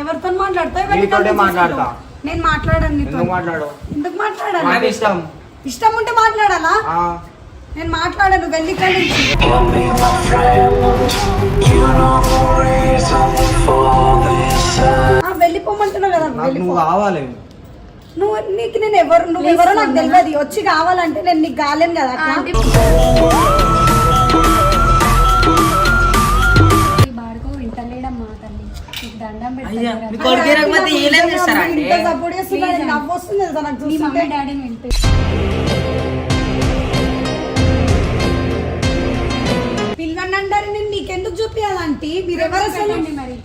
ఎవరితో మాట్లాడతావు? నీతోటే మాట్లాడతా. నేను మాట్లాడను నీతో. ఎందుకు మాట్లాడు? ఎందుకు మాట్లాడాలి? నాకు ఇష్టం. ఇష్టం ఉంటే మాట్లాడాలా? నేను మాట్లాడను. వెళ్ళి వెళ్ళిపోమంటున్నావు కదా. నువ్వు కావాలి. నీకు నేను నువ్వు ఎవరో నాకు తెలియదు. వచ్చి కావాలంటే నేను నీకు కాలేను కదా. పిల్లవండి అంటారు. నేను మీకెందుకు చూపించాలంటే మీరెవరు అసలు? మరి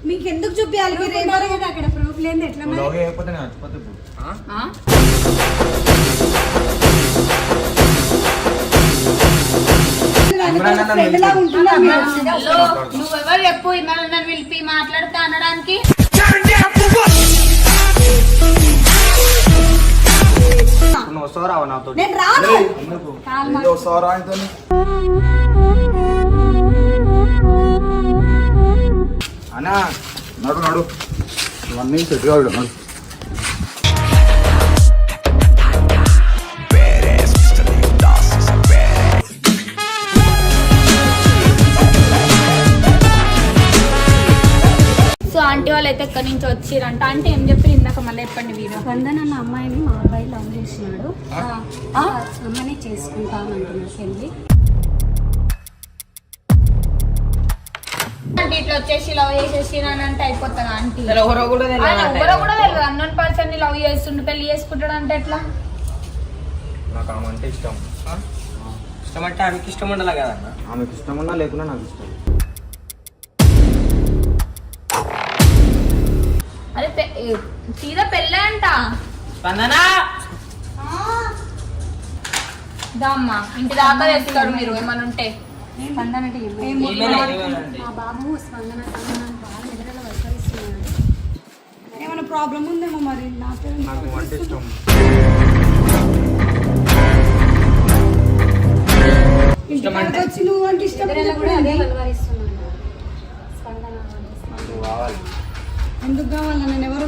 మీకెందుకు చూపించాలి? మీరెవరు? అక్కడ ప్రూఫ్ లేదు. ఎట్లా నువ్వెవరు చెప్పు నన్ను పిలిపి మాట్లాడుతా అనడానికి? నేను రాను. అన్నా నడు నడు ఇవన్నీ సెట్ కాదు. నడు. సో ఆంటీ వాళ్ళు అయితే ఎక్కడి నుంచి వచ్చిరంట. అంటే ఏం చెప్పి ఇందాక మళ్ళీ చెప్పండి. వీడియో వందన అన్న అమ్మాయిని మా అబ్బాయి లవ్ చేసినాడు. అమ్మని చేసుకుంటానంటున్నాడు పెళ్ళి. ఇట్లా వచ్చేసి లవ్ చేసేసి అంటే అయిపోతుంది ఆంటీ. ఎవరో కూడా తెలియదు. అన్నోన్ పర్సన్ ని లవ్ చేస్తుండే పెళ్లి చేసుకుంటాడు అంటే ఎట్లా? నాకు ఆమె అంటే ఇష్టం. ఇష్టం అంటే ఆమెకి ఇష్టం ఉండాలి కదన్నా. ఆమెకి ఇష్టం ఉన్నా లేకున్నా నాకు ఇష్టం. అదే సీదా పెళ్ళే అంట. స్పందనా దామ్మా ఇంటి దాకా తెస్తారు మీరు ఏమన్నా ఉంటే. స్పందన అంటే మా బాబు స్పందన బాగా ఎదురులో వైఖరిస్తున్నాడు. ఏమైనా ప్రాబ్లం ఉందేమో మరి. నాకు అంటే ఇష్టం. ఇంటికి వచ్చి నువ్వు అంటే ఇష్టం కూడా అదే వైఖరిస్తున్నాడు. స్పందన కావాలి. ఎందుకు కావాలి? నేను ఎవరు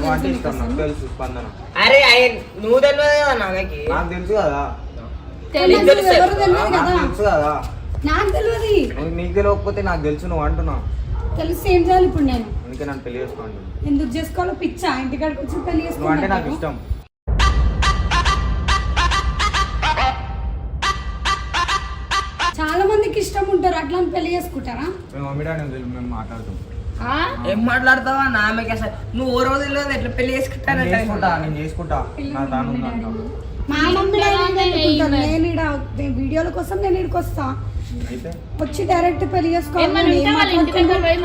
తెలుసు స్పందన. అరే నువ్వు తెలియదు కదా నాన్నకి. నాకు తెలుసు కదా. ఎవరు తెలియదు కదా. తెలుసు కదా. నాకు తెలియదు. నీకు తెలియకపోతే నాకు తెలుసు. నువ్వు అంటున్నా తెలిసి ఏం చేయాలి ఇప్పుడు? నేను అందుకే నన్ను పెళ్లి చేసుకోండి. ఎందుకు చేసుకోవాలో పిచ్చా? ఇంటికాడికి వచ్చి పెళ్లి నువ్వు అంటే నాకు చేసుకోవాలి. ఇష్టం. చాలా మందికి ఇష్టం ఉంటారు. అట్లా పెళ్లి చేసుకుంటారా? మేము మమ్మీ డాడీ మేము మాట్లాడుతాం. ఏం మాట్లాడతావా? నా ఆమెకి అసలు నువ్వు ఓ రోజు తెలియదు ఎట్లా పెళ్లి చేసుకుంటానంటే. నేను చేసుకుంటా. నా తాను ఉందంట. మా మమ్మీ డాడీ నేను ఈడ వీడియోల కోసం నేను ఇక్కడికి వస్తా. అయితే వచ్చి డైరెక్ట్ పెళ్లి చేసుకోవాలి.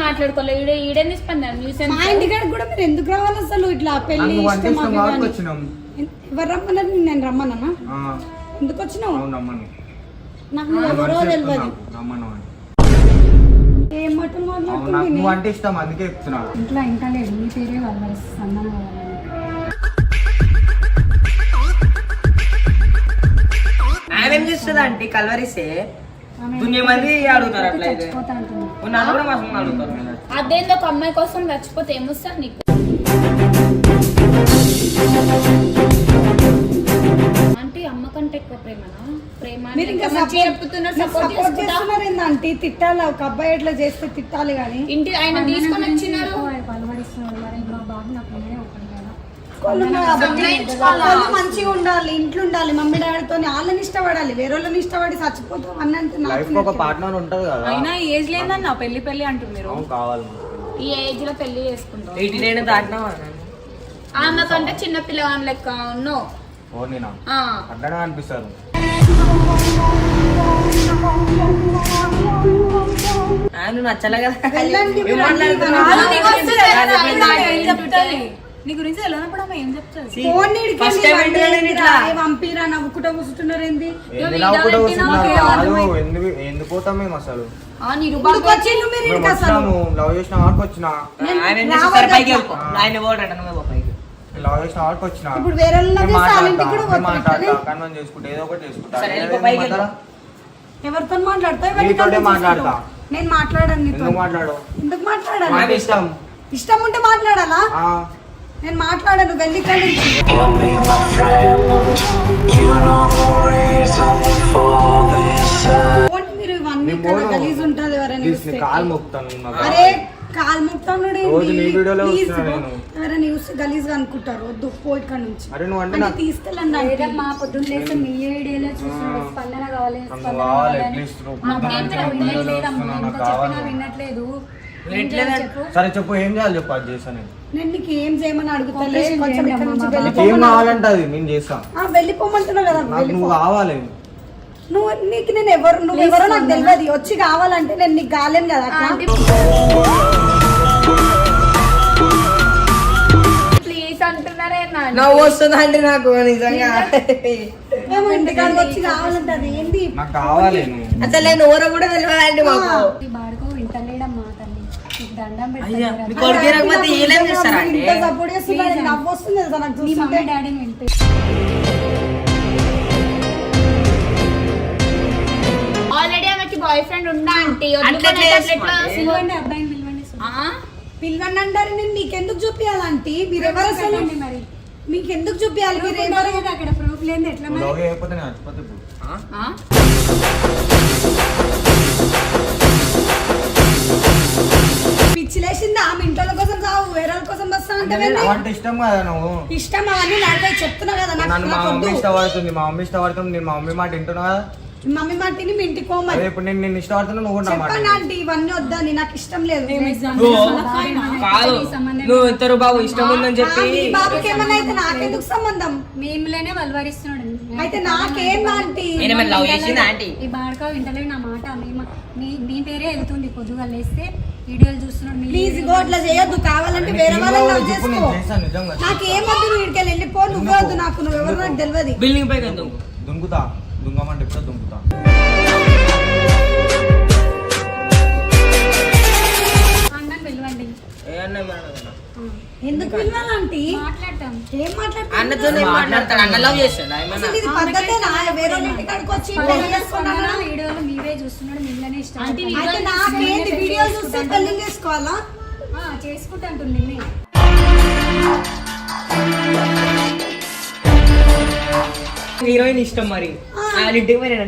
మాట్లాడుకోలేదు ఈడెన్ని స్పందన. మా ఇంటికాడ కూడా మీరు ఎందుకు రావాలి అసలు? ఇట్లా పెళ్లి వచ్చినాం. ఎవరు రమ్మన్నారు? నేను రమ్మన్నా? ఎందుకు వచ్చినావు? నాకు ఎవరో తెలియదు. ఏం మాటలు మాట్లాడుతుంది? నువ్వు అంటే ఇష్టం అందుకే చెప్తున్నా. ఇంట్లో ఇంకా లేదు. మీ పేరే వాళ్ళు స్పందన కావాలని. ఆమె ఏం చేస్తుంది అంటే కలవరిస్తే దునియా మంది అడుగుతారు. అట్లా అయితే నన్ను కూడా మా సొంత అడుగుతారు. అదేందో ఒక అమ్మాయి కోసం చచ్చిపోతే ఏమొస్తారు నీకు? అంటే అమ్మ కంటే ఎక్కువ ప్రేమనా? ఏంటంటే తిట్టాలి. ఒక అబ్బాయి ఎట్లా చేస్తే తిట్టాలి కానీ ఇంటి ఆయన తీసుకొని వచ్చినారు. మంచిగా ఉండాలి. ఇంట్లో ఉండాలి. మమ్మీ డాడీతో వాళ్ళని ఇష్టపడాలి. వేరే వాళ్ళని ఇష్టపడి చచ్చిపోతాం అన్నంత ఒక పార్ట్నర్ ఉంటది కదా. అయినా ఏజ్ లేదన్న పెళ్లి అంటున్నారు. కావాలి. ఈ ఏజ్ లో పెళ్లి చేసుకుంటాం. 89 దాటినావా? ఆమె కంటే చిన్న పిల్లగాని లెక్క ఉన్నావు. అట్లనే అనిపిస్తారు. ఆయన నచ్చలే కదా. నీ గురించి తెలియనప్పుడు ఆమె ఏం చెప్తారు? పంపిరా నవ్వుకుంటా కూర్చుంటున్నారు. ఏంది ఎందుకు పోతాం మేము అసలు? లవ్ చేసిన వాడికి వచ్చిన ఆయన ఓడట నువ్వు పైకి లవ్ చేసిన వాడికి వచ్చిన ఇప్పుడు వేరే కన్వెన్స్ చేసుకుంటా. ఏదో ఒకటి చేసుకుంటా. ఎవరితో మాట్లాడతా? మాట్లాడతా. నేను మాట్లాడాను. ఎందుకు మాట్లాడు? ఎందుకు మాట్లాడాలి? నాకు ఇష్టం. ఇష్టం ఉంటే మాట్లాడాలా? ఆ, నేను మాట్లాడను, వెళ్ళి ఇక్కడి నుంచి. పోనీ మీరు ఇవన్నీ నీ ఇక్కడ మోను. గలీజ్ ఉంటుంది ఎవరైనా ప్లీజ్ నీ చూస్తే. కాలు మొక్కుతాను నాకు. అరే కాలు ముక్తాడు రోజు నీ వీడియోలో వస్తున్నా నేను. ఎవరైనా చూస్తే గలీజ్ గా అనుకుంటారు. వద్దు పో ఇక్కడ నుంచి. అరే నువ్వు అంటే అంటే నాకు తీసుకెళ్ళండి అంటే. లేదమ్మా పొద్దున్న లేసి మీ వీడియోలో చూసినాడు స్పందన కావాలి నన్ను స్పందన కావాలి కావాలని. అట్లీస్ట్ నువ్వు మాకేం పొద్దున్న తెలియదు, నుంచి వీడియోలో వినట్లేదమ్మా. వస్తున్నా, ఎంత నాకు చెప్పినా కావాలి. వినట్లేదు. వినట్లేదా? చెప్పు. సరే చెప్పు ఏం చేయాలి చెప్పు, అది చేస్తాను నేను. నేను నీకు ఏం చేయమని అడుగుతాను. Operation కొంచెం ఇక్కడ నుంచి చేయండి అమ్మా. నీకు ఏం కావాలంటే అది నేను చేస్తాను. వెళ్ళిపోమంటున్నావు కదా, నాకు వెళ్ళిపో. నువ్వు కావాలి. నీకు నేను ఎవరు, నువ్వు ఎవరో నాకు తెలియదు. వచ్చి కావాలంటే నేను నీకు కాలేను కదా అట్లా. ప్లీజ్ అంటున్నారే నవ్వు వస్తుందండి నాకు నిజంగా. ఏమో ఇంటికాడికి వచ్చి కావాలంటే అది ఏంది? నాకు కావాలి నువ్వు. అసలు నేను ఊర కూడా తెలియదండి మాకు. ఈ బాడుకో వింటలేడమ్మా తల్లి, నీకు దండం అయ్యా, పెడతాను. మీ కొడుకు రాకపోతే ఏం చేస్తారండి? ఇంత సపోర్ట్ చేస్తున్నాడు, నవ్వు వస్తుంది కదా నాకు నీ చూస్తుంటే. మమ్మీ డాడీని వింటే ఆల్రెడీ ఆమెకి బాయ్ ఫ్రెండ్ ఉందా అంటే అట్లా పిలవండి, అబ్బాయిని పిలవండి. పిల్లవండి అంటారు. నేను మీకెందుకు చూపించాలంటే మీరు ఎవరు అసలు? పెట్టండి మరి. మీకు ఎందుకు చూపించాలి? మీరు ప్రూఫ్ ఎవరు? ఉండాలి కదా అక్కడ, ప్రూఫ్ లేని ఎట్లా నువ్వు మరి? లవ్ చేయకపోతే నేను చచ్చిపోతే ఇప్పుడు. పిచ్చి లేచింది. ఆమె ఇంట్లో కోసం కావు, వేరే వాళ్ళ కోసం వస్తా అంటే అవంటే ఇష్టం కదా నువ్వు. ఇష్టం అవన్నీ నడిపై చెప్తున్నా కదా. నన్ను మా నాకు మమ్మీ వద్దు. ఇష్టపడుతుంది, మా మమ్మీ ఇష్టపడుతుంది, నేను మా మమ్మీ మాట వింటున్నా కదా. మమ్మీ మాటిని మీ ఇంటికి అదే పోమని ఇప్పుడు నేను నిన్ను ఇష్టపడుతున్నా, నువ్వు కూడా నా మాట చెప్పండి విను. ఆంటీ. ఇవన్నీ వద్దని నాకు ఇష్టం లేదు. కాదు నువ్వు ఇద్దరు బాబు ఇష్టం ఉందని చెప్పి మీ బాబుకి ఏమన్నా అయితే నాకెందుకు సంబంధం? మేములేనే వల్వరిస్తున్నాడు. అయితే నాకేం ఆంటీ? నేనేమైనా లవ్ చేసిందా ఆంటీ? ఈ బాడక వింటలేదు నా మాట. మీ పేరే వెళ్తుంది పొద్దుగా లేస్తే వీడియోలు చూస్తున్నాడు. మీ ప్లీజ్ గో అట్లా చేయొద్దు. కావాలంటే వేరే వాళ్ళని లవ్ చెప్పు, చేసుకో. నేను చేస్తాను నిజంగా. నాకేం వద్దు. నువ్వు ఇక్కడికి వెళ్ళిపో. నువ్వే వద్దు నాకు. నువ్వెవరు నాకు తెలియదు. బిల్డింగ్ పైకి వెళ్తాం. దుంకుతా, దుంగమంటే ఇప్పుడు దుంకుతా. అన్నని పిలవండి, ఎందుకు పిలవాలంటీ? మాట్లాడతాం. ఏం మాట్లాడుతున్నా? అన్నతో మాట్లాడతాడు. అన్న లవ్ చేస్తాడు ఏమన్నా? అసలు ఇది పద్ధతేనా? వేరే వాళ్ళ ఇంటికాడికి వచ్చి పెళ్లి చేసుకున్నానా? వీడియోలు మీరే చూస్తున్నాడు, మిమ్మల్ని ఇష్టం. అయితే నాకేంటి? వీడియో చూసి పెళ్లి చేసుకోవాలా? చేసుకుంటా అంటుంది నిన్నే. హీరోయిన్ ఇష్టం మరి ఆయన ఇంటికి పోయి నేను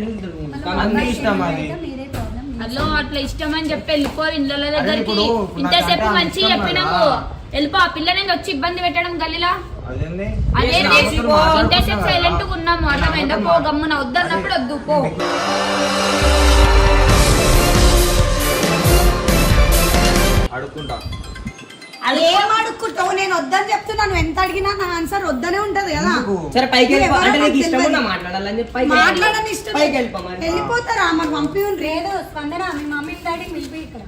అన్నీ ఇష్టం అది. మీరే ప్రాబ్లం. అట్లా అట్లా ఇష్టం అని చెప్పి వెళ్ళిపో ఇండ్ల దగ్గరికి. ఇప్పుడు ఇంతసేపు నాకంటే మంచి ఇష్టం చెప్పినాము. కదా. వెళ్ళిపో. ఆ పిల్లని వచ్చి ఇబ్బంది పెట్టడం గల్లీలా. అదేంది? అదేంటి? అవసరం మాట్లాడుకుంటున్నా ఇంతసేపు కదా. సైలెంట్ గా ఉన్నాము. అర్థమైందా? పో గమ్మున వద్దన్నప్పుడు వద్దు పో. అడుక్కుంటా. ఏం అడుక్కుంటావు? నేను వద్దని చెప్తున్నాను. ఎంత అడిగినా నా ఆన్సర్ వద్దనే ఉంటది కదా. ఎందుకు? సరే పైకి వెళ్ళిపో. అంటే నీకు ఇష్టం తెలియదు. ఉన్నా మాట్లాడాలని చెప్పి పైకి మాట్లాడని ఇష్టం పైకి వెళ్ళిపో మరి. వెళ్ళిపోతారా? మరి పంపి ఉండ్రి. లేదు స్పందన, మీ మమ్మీ డాడీని పిలిపి ఇక్కడ.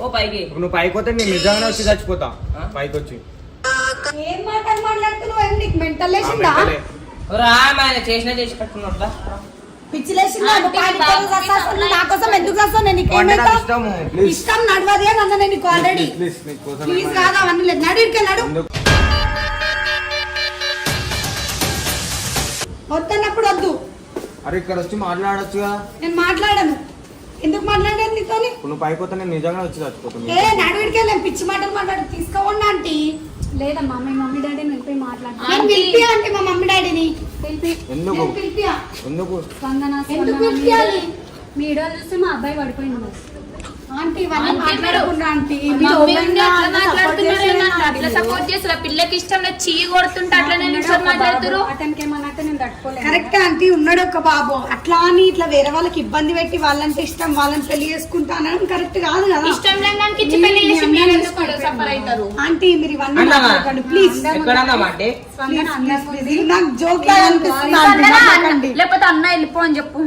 ఓ పైకి నువ్వు పైకి పోతే నేను నిజంగానే వచ్చి చచ్చిపోతా. పైకి వచ్చి ఏం మాటలు మాట్లాడుతున్నావు? ఏం నీకు మెంటల్ లేచిందా? రా ఆయన చేసి కట్టుకున్నాడు. పిచ్చి లేచిందా? ఆంటీ, పానిపూరి రసాలు నా కోసం ఎందుకు రాస్తావు? నేను నీకు అంటే నాకు ఏమైతా? ఇష్టము. ప్లీజ్ ఇష్టం నడవదే అన్న నేను నీకు ఆల్రెడీ. ప్లీజ్ నీకోసం ప్లీజ్ కాదు అవన్నీ లేదు. నడు ఇక్కడికి నడు. ఎందుకు? వద్దన్నప్పుడు వద్దు. అరే ఇక్కడ వచ్చి మాట్లాడొచ్చు కదా. నేను మాట్లాడను. ఎందుకు మాట్లాడాను నీతోని? ఇప్పుడు నువ్వు పైకి పోతే నేను నిజంగా వచ్చి చచ్చిపోతాను. ఏ నడువిడికి వెళ్ళాం. పిచ్చి మాటలు మాట్లాడు. తీసుకోండి ఆంటీ. లేదమ్మా, మీ మమ్మీ డాడీని వెళ్ళిపోయి మాట్లాడతాం. నేను పిలిపియా ఆంటీ మా మమ్మీ డాడీని. పిలిపి ఎందుకు? నేను పిలిపియా. ఎందుకు? స్పందన ఎందుకు స్పందన, పిలిపియాలి? మీ వీడియోలు చూస్తే మా అబ్బాయి పడిపోయింది. ఆంటీ ఇవన్నీ ఆంటీ మాట్లాడకుండా ఆంటీ. మమ్మీ మీరు ఉండి ఓపెన్గా అట్లా అట్లా support మాట్లాడుతున్నారు. చేసేనా నన్ను ఆంటీ అట్లా మీరు? సపోర్ట్ చేస్తారు. ఆ పిల్లకి ఇష్టం లేదు. చీ కొడుతుంటే అట్లా నేను ఇష్టం మాట్లాడుతురు. అతనికి ఏమన్నట్టు నేను తట్టుకోలేదు. Correct aunty. ఉన్నాడు ఒక బాబు. అట్లా అని ఇట్లా వేరే వాళ్ళకి ఇబ్బంది పెట్టి వాళ్ళంటే ఇష్టం వాళ్ళని పెళ్లి చేసుకుంటా అనడం కరెక్ట్ కాదు కదా. ఇష్టం లేని దానికి ఇచ్చి పెళ్లి చేసి మీరు ఎందుకు సఫర్ అవుతారు? ఆంటీ మీరు ఇవన్నీ అన్నమా? మాట్లాడకండి ప్లీజ్. ఎక్కడ అన్నామా అంటే స్పందన అందరం ఇది నాకు జోక్ లాగా అనిపిస్తుంది ఆంటీ. మాట్లాడకండి. లేకపోతే అన్న వెళ్ళిపో అని చెప్పు.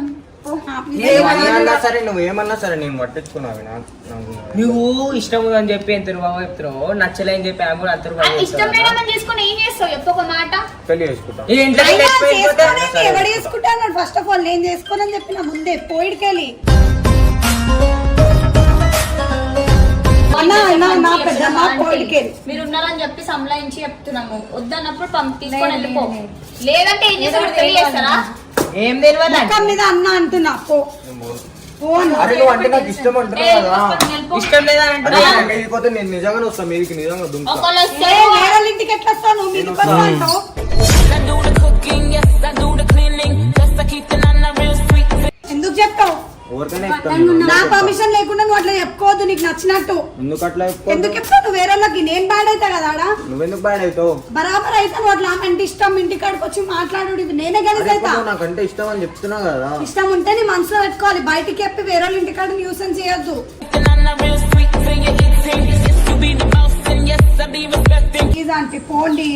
ఏమన్నా సరే నువ్వు ఏమన్నా సరే నేను పట్టించుకున్నావు నువ్వు ఇష్టం ఉందని చెప్పి ఎంత బాగా చెప్తున్నావు, నచ్చలే అని చెప్పి ఆమె కూడా అంత ఆ ఇష్టం లేదని చేసుకుని ఏం చేస్తావు? చెప్పు ఒక మాట. పెళ్లి చేసుకుంటా. అయినా చేసుకోనేది ఎవడు చేసుకుంటాను? ఫస్ట్ ఆఫ్ ఆల్ నేను చేసుకోనని చెప్పిన ముందే పోయిడికెళ్ళి. నా పెద్దమ్మ పోయిడికెళ్ళి. మీరు ఉన్నారని చెప్పి సంలాయించి చెప్తున్నాము. వద్దన్నప్పుడు తీసుకొని వెళ్ళిపో. లేదంటే ఏం చేస్తారు? పెళ్లి చేస్తారా? ఏం తెలియదు ముఖం మీద అన్న అంటున్నా పో. ఫోన్ అరే నువ్వు అంటే నాకు ఇష్టం అంటున్నావు కదా. ఇష్టం లేదా అరే అంటున్నా నాకు వెళ్ళిపోతే నేను నిజంగానే వస్తాను మీదికి, నిజంగా దుంకుతా. ఒకళ్ళు వస్తే వేరే వాళ్ళ ఇంటికి ఎట్లా వస్తావు నువ్వు? మీది వస్తావు అంటావు. ఎందుకు చెప్తావు? ఎవరికైనా ఇష్టం. నా పర్మిషన్ లేకుండా నువ్వు అట్లా చెప్పుకోవద్దు. నీకు నచ్చినట్టు ఎందుకు అట్లా చెప్పుకో? ఎందుకు చెప్తావు? నువ్వు వేరే వాళ్ళకి నేను బ్యాడ్ అవుతా కదా ఆడ. నువ్వెందుకు బ్యాడ్ అవుతావు? బరాబర్ అయితే నువ్వు అట్లా ఆమె అంటే ఇష్టం, ఇంటి కాడికి వచ్చి మాట్లాడు, ఇది నేనే కలిసి అవుతా. నాకంటే ఇష్టం అని చెప్తున్నా కదా. ఇష్టం ఉంటే నీ మనసులో పెట్టుకోవాలి, బయటికి చెప్పి వేరే వాళ్ళ ఇంటి కాడ న్యూసెన్స్ చేయొద్దు. ప్లీజ్ ఆంటీ పోండి.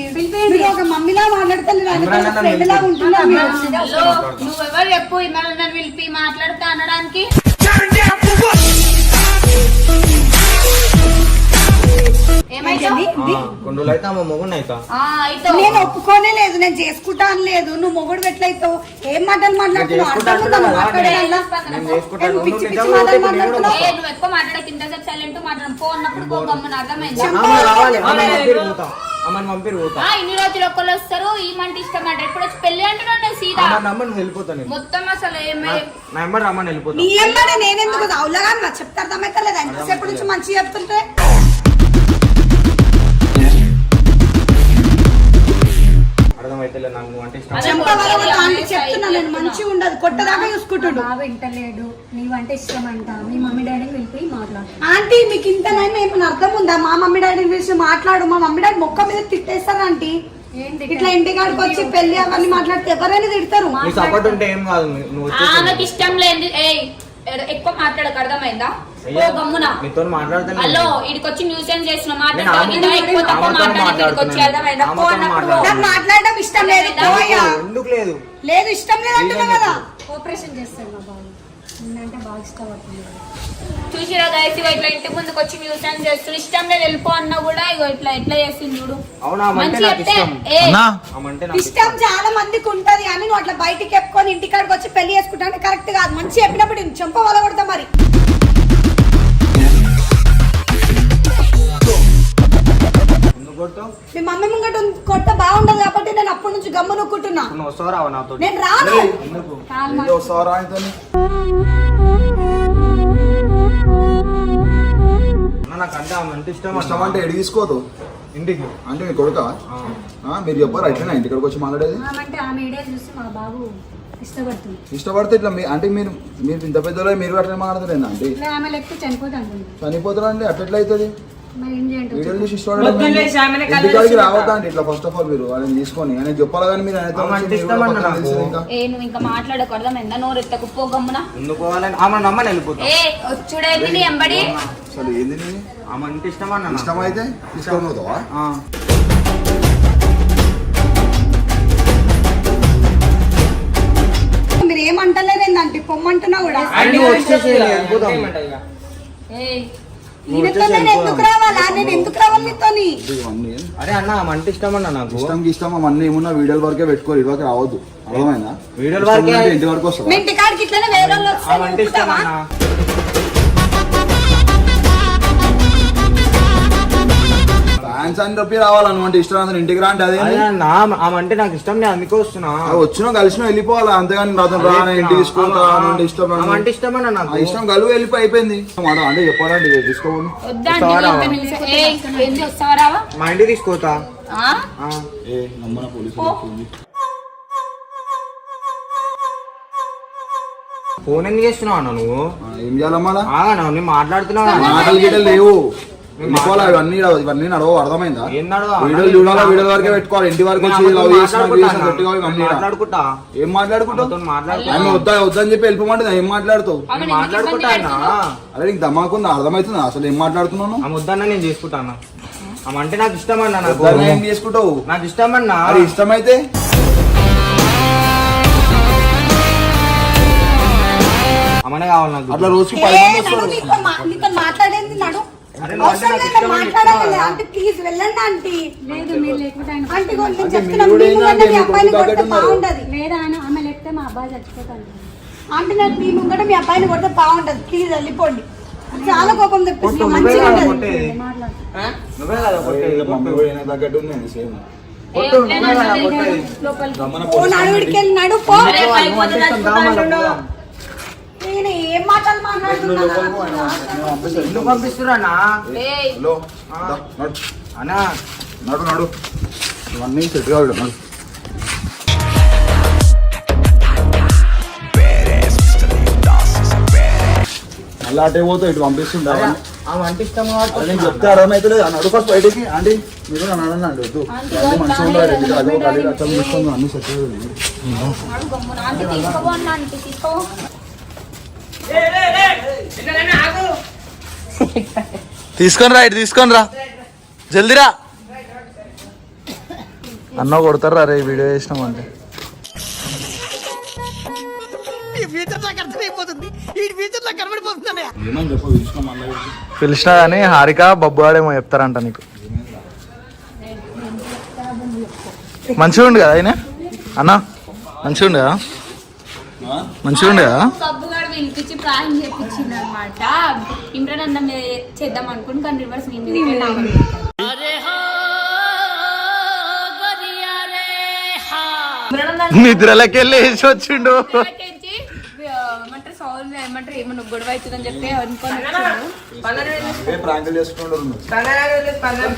మీరు ఒక మమ్మీలా మాట్లాడతలేదు, ఫ్రెండ్ లాగా ఉంటున్నారు మీరు. హలో, నువ్వెవరు చెప్పు ఇమ్మని నన్ను పిలిపి మాట్లాడుతా అనడానికి? ఏమైంది? కొన్ని రోజులు అయితే ఆమె మొగుడు అవుతా. అయితే నేను ఒప్పుకోనే లేదు, నేను చేసుకుంటా అని లేదు. నువ్వు మొగుడు ఎట్లయితావు? ఏం మాటలు మాట్లాడుతున్నావు? అర్థం ఉందా నువ్వు మాట్లాడేలా? నేను చేసుకుంటాను. ఏం పిచ్చి నువ్వు పిచ్చి నిజంగా మాటలు అయితే నేను కూడా మాట్లాడుతున్నావు? ఏ, నువ్వు ఎక్కువ మాట్లాడక ఇంతసేపు సైలెంట్ మాట్లాడు. పో అన్నప్పుడు పో గమ్మున, అర్థమైందా? ఆమె రావాలి, ఆమె పంపిరు ఆమెను పంపిరు పోతా. ఇన్ని రోజులు ఒక్కళ్ళు వస్తారు, ఈ మంట ఇష్టం అంటే ఇప్పుడు వచ్చి పెళ్లి అంటున్నాను నేను సీదా. ఆమె నమ్మని వెళ్ళిపోతా నేను. మొత్తం అసలు నా నెంబర్ రమ్మని వెళ్ళిపోతా. నీ ఎమ్మడే నేనెందుకు అవులాగా నా చెప్తే అర్థమైతలేదు. ఎంతసేపు నుంచి మంచిగా చెప్తుంటే అర్థమైతే నాకు నువ్వు అంటే ఇష్టం. చెంప వరకు ఆంటీ చెప్తున్నా నేను, మంచిగా ఉండదు, కొట్టదాకా చూసుకుంటుండు. బాబు వింటలేడు, నీవంటే ఇష్టం అంట, మీ మమ్మీ డాడీని వెళ్ళి మాట్లాడు. ఆంటీ మీకు ఇంతనైనా ఏమైనా అర్థం ఉందా? మా మమ్మీ డాడీ గురించి మాట్లాడు. మా మమ్మీ డాడీ మొక్క మీద తిట్టేస్తారు ఆంటీ. ఇట్లా ఇంటికాడికి వచ్చి పెళ్లి అవన్నీ మాట్లాడితే ఎవరైనా తిడతారు. నీ సపోర్ట్ ఉంటే ఏం కాదు, నువ్వు వచ్చేసి ఆమెకి ఇష్టం లేదు. ఎక్కువ మాట్లాడక, అర్థమైందా? ఓ గమ్మున. నీతో మాట్లాడుతాను. హలో, ఇడికి వచ్చి న్యూసెన్స్ చేస్తున్నా నేను ఆమెతో ఎక్కువ తక్కువ మాట్లాడక ఇడికి వచ్చి, అర్థమైందా? పో అన్నప్పుడు పో. నాకు మాట్లాడడం ఇష్టం లేదు. పోయ్యా. ఎందుకు లేదు? లేదు ఇష్టం లేదు అంటున్నా కదా. కోఆపరేషన్ చేస్తాడు మా బాబు, నిన్నంటే బాగా ఇష్టపడుతుంది. చూసిరా గైస్, ఇగో ఇట్లా ఇంటి ముందుకు వచ్చి న్యూసెన్స్ చేస్తుంది. ఇష్టం లేదు వెళ్ళిపో అన్నా కూడా ఇగో ఇట్లా ఎట్లా చేస్తుంది చూడు. అవునా? ఆమె అంటే మంచి నాకు చెప్తే ఇష్టం. ఆమె అంటే నాకు ఇష్టం చాలా మందికి ఉంటది అని నువ్వు అట్లా బయటికి చెప్పుకొని ఇంటికాడికి వచ్చి పెళ్లి చేసుకుంటా అంటే కరెక్ట్ కాదు. మంచి చెప్పినప్పుడు నేను చెంప వల కొడతా మరి. ఎందుకు కొడతావు? మీ మమ్మీ ముంగట కొట్ట బాగుండదు కాబట్టి నేను అప్పటి నుంచి గమ్ము నొక్కుంటున్నా. నువ్వు వస్తావా రావా నాతో? నేను రాను. ఎందుకు? కాలు వస్తావా రా ఆయనతోని? నాకంటే ఆమె అంటే ఇష్టం. ఇష్టం అంటే ఎడి తీసుకోదు ఇంటికి అంటే మీ కొడుక మీరు చెప్పారు అయితేనా ఇంటికాడికి వచ్చి మాట్లాడేది. అంటే ఆమె వీడియో చూసి మా బాబు ఇష్టపడుతుంది. ఇష్టపడితే ఇట్లా అంటే మీరు ఇంత పెద్దలో మీరు అట్లా మాట్లాడతారు అంటే ఇట్లా ఆమె లెక్క చనిపోతా అంటుంది. చనిపోతారు అంటే అట్లా అవుతుంది. మరి ఏం చేయండి? వీడియోలు చూసి వదిలేసి ఆమెనే కళ్ళు ఇంటికాడికి చూసి రావద్దండి ఇట్లా. ఫస్ట్ ఆఫ్ ఆల్ మీరు వాళ్ళని తీసుకొని ఆయన చెప్పాలి కానీ మీరు ఆయనతో ఆమె అంటే వచ్చి ఇష్టం మీరు అన్న పక్కన నాకు. తెలిసింది ఇంకా. నువ్వు ఇంకా మాట్లాడకు, అర్థమైందా? నోరు ఎత్తకు, పో గమ్మున. ఎందుకు పోవాలని ఆమె నమ్మని వెళ్ళిపోతా. వచ్చుడేంది నీ ఎంబడి? అసలు ఏంది నీది? ఆమె అంటే ఇష్టం అన్న నాకు. ఇష్టం అయితే తీసుకొని పోతావా? ఆ. మీరు ఏమంటలేరు ఏందంటే పొమ్మంటున్నా కూడా. ఆయన వచ్చేసి వెళ్ళిపోతాం. ఈయనతో నేను ఎందుకు రావాలా? నేను ఎందుకు రావాలి నీతోని? ఇవన్నీ అరే అన్న ఆమె అంటే ఇష్టం అన్న నాకు. ఇష్టం అన్నీ ఏమున్నా వీడియోల వరకే పెట్టుకోరు, ఇటు వరకు రావద్దు. అర్థమైందా? వీడియోల వరకే ఇంటి వరకు వస్తావా? మీ ఇంటికాడికి ఇట్లనే వేరే వాళ్ళు వస్తే ఆమె అంటే ఇష్టం ఒప్పుకుంటావా? అన్న. ఫ్యాన్స్ అని చెప్పి రావాలన్నమాట. ఇష్టం అందరూ ఇంటికి రా అంటే అదే అదే అన్న ఆమె అంటే నాకు ఇష్టం, నేను అందుకే వస్తున్నా. వచ్చినా కలిసినా వెళ్ళిపోవాలి అంతేగాని నాతో రా నేను ఇంటికి తీసుకుంటా అంటే ఇష్టం ఆమె అంటే ఇష్టం అన్న నాకు. ఆ ఇష్టం కలువు వెళ్ళిపోయి అయిపోయింది. మాట అంటే చెప్పాలంటే తీసుకోండి. ఏంది వస్తావా రావా? మా ఇంటికి తీసుకోతా. ఏ నమ్మన పోలీసు ఫోన్ ఎందుకు చేస్తున్నావు అన్న నువ్వు? ఏం చేయాలమ్మా? ఆగనా నేను మాట్లాడుతున్నావు. మాటలు గీటలు లేవు, వెళ్ళిపోవాలి. ఇవన్నీ నడవు. అర్థమైందా? ఏం నడవా? వీడియోలు చూడాలా, వీడియో వరకే పెట్టుకోవాలి. ఇంటి వరకు వచ్చి లవ్ చేసిన గట్టిగా ఇవన్నీ మాట్లాడుకుంటా. ఏం మాట్లాడుకుంటావు? మాట్లాడుకుంటా. ఆమె వద్దని చెప్పి వెళ్ళిపోమంటే ఏం మాట్లాడుతావు? మాట్లాడుకుంటా అన్న. అరే నీకు దమాకుందా? అర్థమవుతుందా అసలు ఏం మాట్లాడుతున్నాను? ఆమె వద్దన్న నేను చేసుకుంటా అన్న. ఆమె అంటే నాకు ఇష్టం అన్న. నాకు వద్దన్నా ఏం చేసుకుంటావు? నాకు ఇష్టం అన్న. అది ఇష్టమైతే అమ్మనే కావాలి నాకు. అట్లా రోజుకి ఏ, 10 మంది నడు, వస్తారు. నీతో మాట్లాడేది నడు. అరే నువ్వు అంటే అవసరం నాకు లేదు, ఇష్టం అని మాట్లాడాలి. ఆంటీ ప్లీజ్ వెళ్ళండి ఆంటీ. లేదు మీరు లేకపోతే ఆయన ఆంటీ కూడా నేను అంటే చెప్తున్నా, మీరు కూడా మీ ముంగట మీ ఏంటంటే అబ్బాయిని మీకు కొడితే తగ్గట్టున్నారు. బాగుంటది. లేదా ఆయన ఆమె లేకపోతే మా అబ్బాయి చచ్చిపోతాను. ఆంటీ నాకు మీ ముంగట మీ అబ్బాయిని కొడితే బాగుంటది. ప్లీజ్ వెళ్ళిపోండి. చాలా కోపం తెప్పిస్తున్నా, నువ్వే మంచిగా కదా ఉంటది. కొట్టేది. మాట్లాడు. నువ్వే కదా కొట్టేది. వీళ్ళ మమ్మీ కూడా ఈయన తగ్గట్టు ఉంది సేమ్. కొట్టు, నువ్వే కదా కొట్టేది. గమ్మన ఓ నడు, ఇడికెళ్ళి నడు, పో. అరే, పైకి పోతే చచ్చిపోతా అంటుండు. ఏ నేను ఏం మాటలు మాట్లాడుతున్నా ఎందుకు పంపిస్తున్నా అన్న? హలో దా, నడు అన్నా నడు నడు ఇవన్నీ సెట్ కావాలి నడు మళ్ళీ అటే పోతే ఇటు పంపిస్తుండే అవన్నీ. ఆమె అంటే ఇష్టం కాబట్టి అది నేను చెప్తే అర్థమైతే నడు ఫస్ట్ బయటికి ఆంటీ మీరు నన్ను అనండి వద్దు అన్ని మంచిగా ఉండాలి రెడ్డి అదో ఖాళీ అచ్చం తీసుకొని అన్ని సెట్ తీసుకోబో అన్న అంటే తీసుకో. తీసుకొని రా ఇటు తీసుకొని రా జల్దిరా అన్న కొడతారు రా రే వీడియో చేసినాం అంటే ఏమని చెప్పు పిలిచిన మళ్ళీ పిలిచినా కానీ హారిక బబ్బు ఆడేమో చెప్తారంట నీకు మంచిగా ఉండు కదా ఆయన అన్న మంచిగా ఉండు కదా మంచిగా ఉండు కదా బబ్బు గారు పిలిపించి ప్రాయం చేపించింది అనమాట. ఇమ్రాన్ అన్న మీద చేద్దాం అనుకుని కానీ రివర్స్ నిద్రలకి వెళ్ళి వేసి వచ్చిండు ఏమంటారు సౌండ్ ఏమంటారు ఏమన్నా గొడవ అవుతుందని చెప్పి అనుకోని వచ్చాను. ప్రాంకులు చేసుకుంటారు పండగ